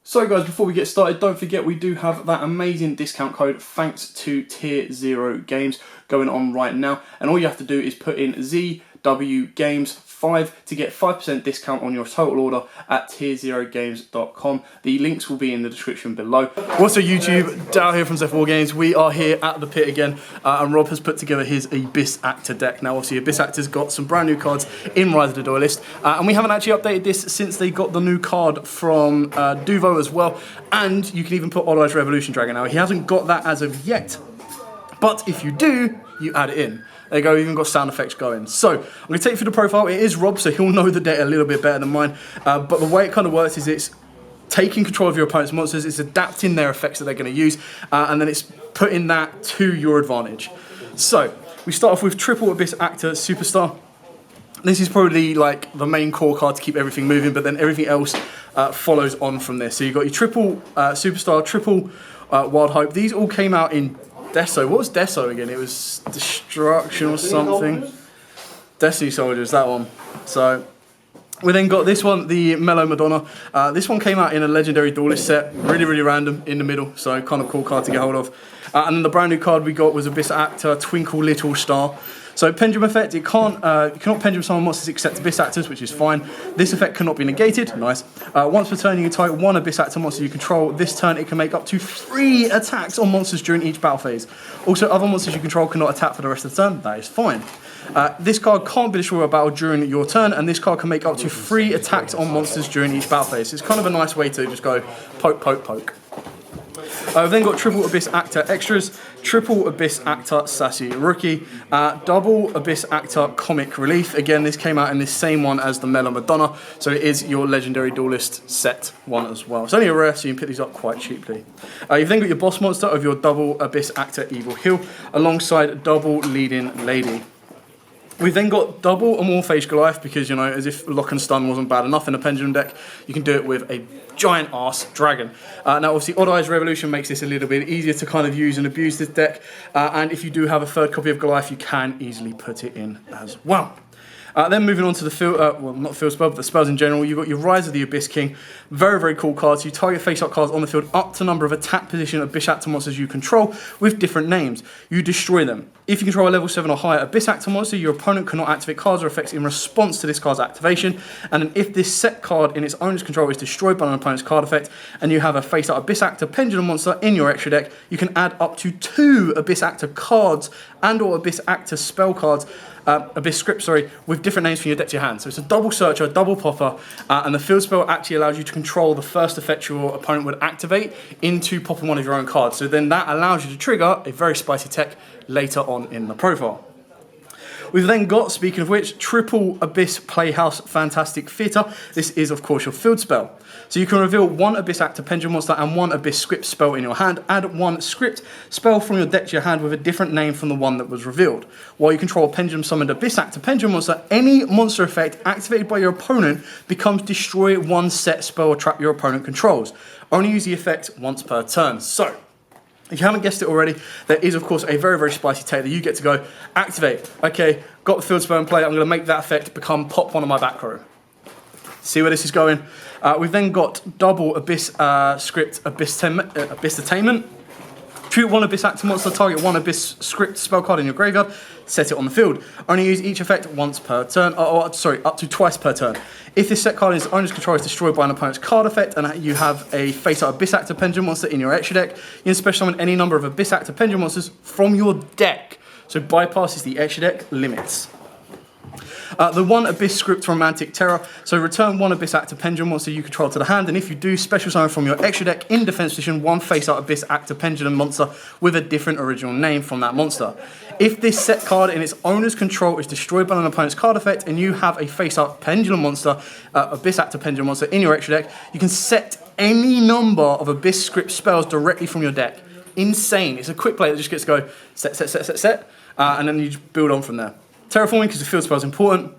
So guys, before we get started, don't forget we do have that amazing discount code thanks to Tier 0 Games going on right now. And all you have to do is put in ZW Games 5 to get 5% discount on your total order at tier0games.com. The links will be in the description below. What's up YouTube, Dal here from Z4 Games. We are here at the pit again and Rob has put together his Abyss Actor deck. Now obviously Abyss Actor's got some brand new cards in Rise of the Duelist and we haven't actually updated this since they got the new card from Duvo as well, and you can even put Odd Eyes Revolution Dragon. Now he hasn't got that as of yet, but if you do, you add it in. There you go, even got sound effects going. So, I'm going to take you through the profile. It is Rob, so he'll know the deck a little bit better than mine. But the way it kind of works is it's taking control of your opponent's monsters, it's adapting their effects that they're going to use, and then it's putting that to your advantage. So, we start off with triple Abyss Actor Superstar. This is probably like the main core card to keep everything moving, but then everything else follows on from this. So you've got your triple Superstar, triple Wild Hope. These all came out in Deso. What was Deso again? It was Destruction or something. Destiny Soldiers, that one. So we then got this one, the Mellow Madonna. This one came out in a Legendary Duelist set, really random in the middle, so kind of cool card to get hold of. And then the brand new card we got was Abyss Actor Twinkle Little Star. So Pendulum Effect, you cannot Pendulum summon monsters except Abyss Actors, which is fine. This effect cannot be negated, nice. Once per turn you can target one Abyss Actor monster you control. This turn it can make up to 3 attacks on monsters during each battle phase. Also other monsters you control cannot attack for the rest of the turn, that is fine. This card can't be destroyed by battle during your turn, and this card can make up to 3 attacks on monsters during each battle phase. It's kind of a nice way to just go poke, poke, poke. We've then got triple Abyss Actor Extras, triple Abyss Actor Sassy Rookie, double Abyss Actor Comic Relief. Again, this came out in the same one as the Mellow Madonna, so it is your Legendary Duelist set one as well. It's only a rare, so you can pick these up quite cheaply. You've then got your boss monster of your double Abyss Actor Evil Hill, alongside double Leading Lady. We've then got double Amorphage Goliath because, you know, as if Lock and Stun wasn't bad enough in a Pendulum deck, you can do it with a giant ass dragon. Now obviously Odd Eyes Revolution makes this a little bit easier to kind of use and abuse this deck, and if you do have a third copy of Goliath you can easily put it in as well. Then moving on to the field, well not field spell, but the spells in general, you've got your Rise of the Abyss King. Very cool cards. You target face-up cards on the field up to number of attack position Abyss Actor monsters you control with different names. You destroy them. If you control a level 7 or higher Abyss Actor monster, your opponent cannot activate cards or effects in response to this card's activation. And then if this set card in its owner's control is destroyed by an opponent's card effect, and you have a face-up Abyss Actor Pendulum monster in your extra deck, you can add up to 2 Abyss Actor cards and or Abyss Actor spell cards, Abyss script, sorry, with different names from your deck to your hand. So it's a double searcher, double popper, and the field spell actually allows you to control the first effect your opponent would activate into popping one of your own cards. So then that allows you to trigger a very spicy tech later on in the profile. We've then got, speaking of which, triple Abyss Playhouse Fantastic Theatre. This is, of course, your field spell. So you can reveal 1 Abyss Actor Pendulum monster and 1 Abyss script spell in your hand. Add 1 script spell from your deck to your hand with a different name from the one that was revealed. While you control a Pendulum summoned Abyss Actor Pendulum monster, any monster effect activated by your opponent becomes destroy 1 set spell or trap your opponent controls. Only use the effect once per turn. So, if you haven't guessed it already, there is of course a very spicy take that you get to go activate. Okay, got the field spell in play, I'm going to make that effect become pop one of my back row. See where this is going? We've then got double Abyss script Abyss Attainment. Treat 1 Abyss Actor monster, target 1 Abyss script spell card in your graveyard, set it on the field. Only use each effect once per turn, sorry, up to twice per turn. If this set card in its owner's control is destroyed by an opponent's card effect and you have a face-up Abyss Actor Pendulum monster in your extra deck, you can special summon any number of Abyss Actor Pendulum monsters from your deck. So bypasses the extra deck limits. The 1 Abyss script Romantic Terror. So return 1 Abyss Actor Pendulum monster you control to the hand, and if you do, special summon from your extra deck in defense position 1 face-up Abyss Actor Pendulum monster with a different original name from that monster. If this set card in its owner's control is destroyed by an opponent's card effect and you have a face-up Pendulum monster, Abyss Actor Pendulum monster in your extra deck, you can set any number of Abyss script spells directly from your deck. Insane. It's a quick play that just gets to go set, and then you just build on from there. Terraforming because the field spell is important.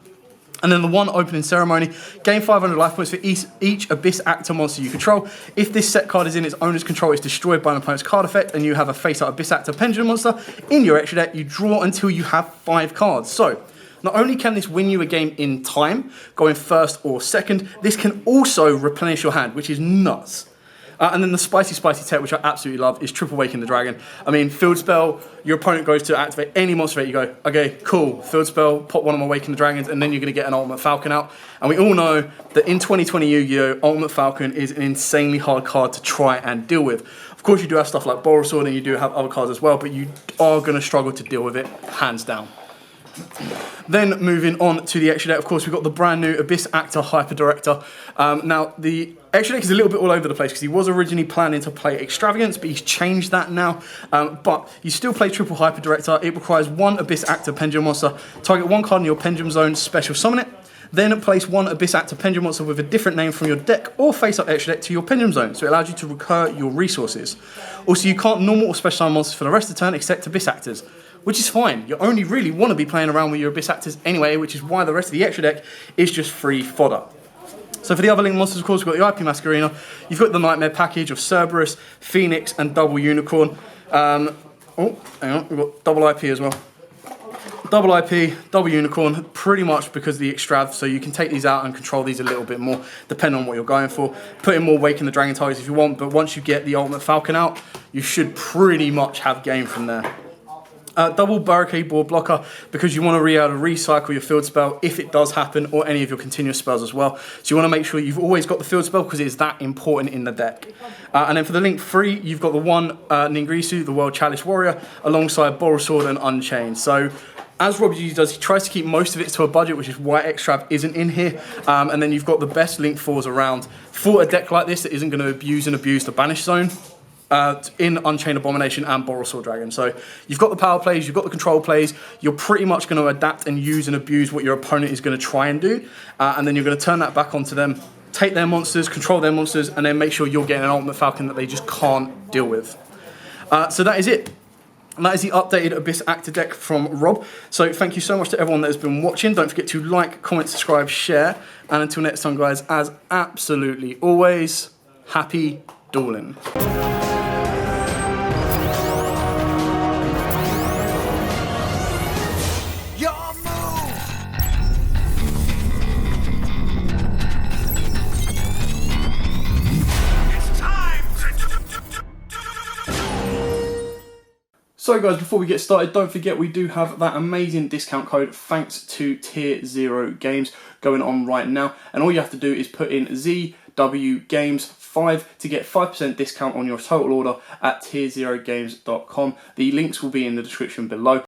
And then the 1 Opening Ceremony. Gain 500 life points for each Abyss Actor monster you control. If this set card is in its owner's control, it's destroyed by an opponent's card effect, and you have a face-up Abyss Actor Pendulum monster in your extra deck, you draw until you have 5 cards. So, not only can this win you a game in time, going first or second, this can also replenish your hand, which is nuts. And then the spicy tech, which I absolutely love, is Triple Waking the Dragon. I mean, field spell, your opponent goes to activate any monster, you go, okay, cool, field spell, pop one of my Waking the Dragons, and then you're going to get an Ultimate Falcon out. And we all know that in 2020 Yu-Gi-Oh! Ultimate Falcon is an insanely hard card to try and deal with. Of course, you do have stuff like Borosword, and you do have other cards as well, but you are going to struggle to deal with it, hands down. Then moving on to the extra deck, of course, we've got the brand new Abyss Actor Hyper Director. Now, the extra deck is a little bit all over the place because he was originally planning to play Extravagance, but he's changed that now. But you still play Triple Hyper Director. It requires one Abyss Actor Pendulum Monster, target one card in your Pendulum Zone, special summon it. Then place one Abyss Actor Pendulum Monster with a different name from your deck or face-up extra deck to your Pendulum Zone, so it allows you to recur your resources. Also, you can't normal or special summon monsters for the rest of the turn except Abyss Actors, which is fine. You only really want to be playing around with your Abyss Actors anyway, which is why the rest of the extra deck is just free fodder. So for the other link monsters, of course, we've got the IP Masquerena, you've got the Nightmare package of Cerberus, Phoenix, and Double Unicorn. Oh, hang on, we've got double IP as well. Double IP, double Unicorn, pretty much because of the Extrav, so you can take these out and control these a little bit more, depending on what you're going for. Put in more Waking the Dragon targets if you want, but once you get the Ultimate Falcon out, you should pretty much have game from there. Double Barricade Board Blocker, because you want to be able to recycle your field spell if it does happen, or any of your continuous spells as well. So you want to make sure you've always got the field spell because it is that important in the deck. And then for the link 3, you've got the one Ningrisu, the World Chalice Warrior, alongside Borosword and Unchained. So as Rob usually does, he tries to keep most of it to a budget, which is why Extrav isn't in here. And then you've got the best link 4s around for a deck like this that isn't going to abuse the Banish Zone. In Unchained Abomination and Borosword Dragon. So you've got the power plays, you've got the control plays, you're pretty much going to adapt and use and abuse what your opponent is going to try and do, and then you're going to turn that back onto them, take their monsters, control their monsters, and then make sure you're getting an Ultimate Falcon that they just can't deal with. So that is it. And that is the updated Abyss Actor deck from Rob. So thank you so much to everyone that has been watching. Don't forget to like, comment, subscribe, share, and until next time, guys, as absolutely always, happy dueling. So guys, before we get started, don't forget we do have that amazing discount code thanks to Tier 0 Games going on right now. And all you have to do is put in ZW Games 5 to get 5% discount on your total order at tier0games.com. The links will be in the description below.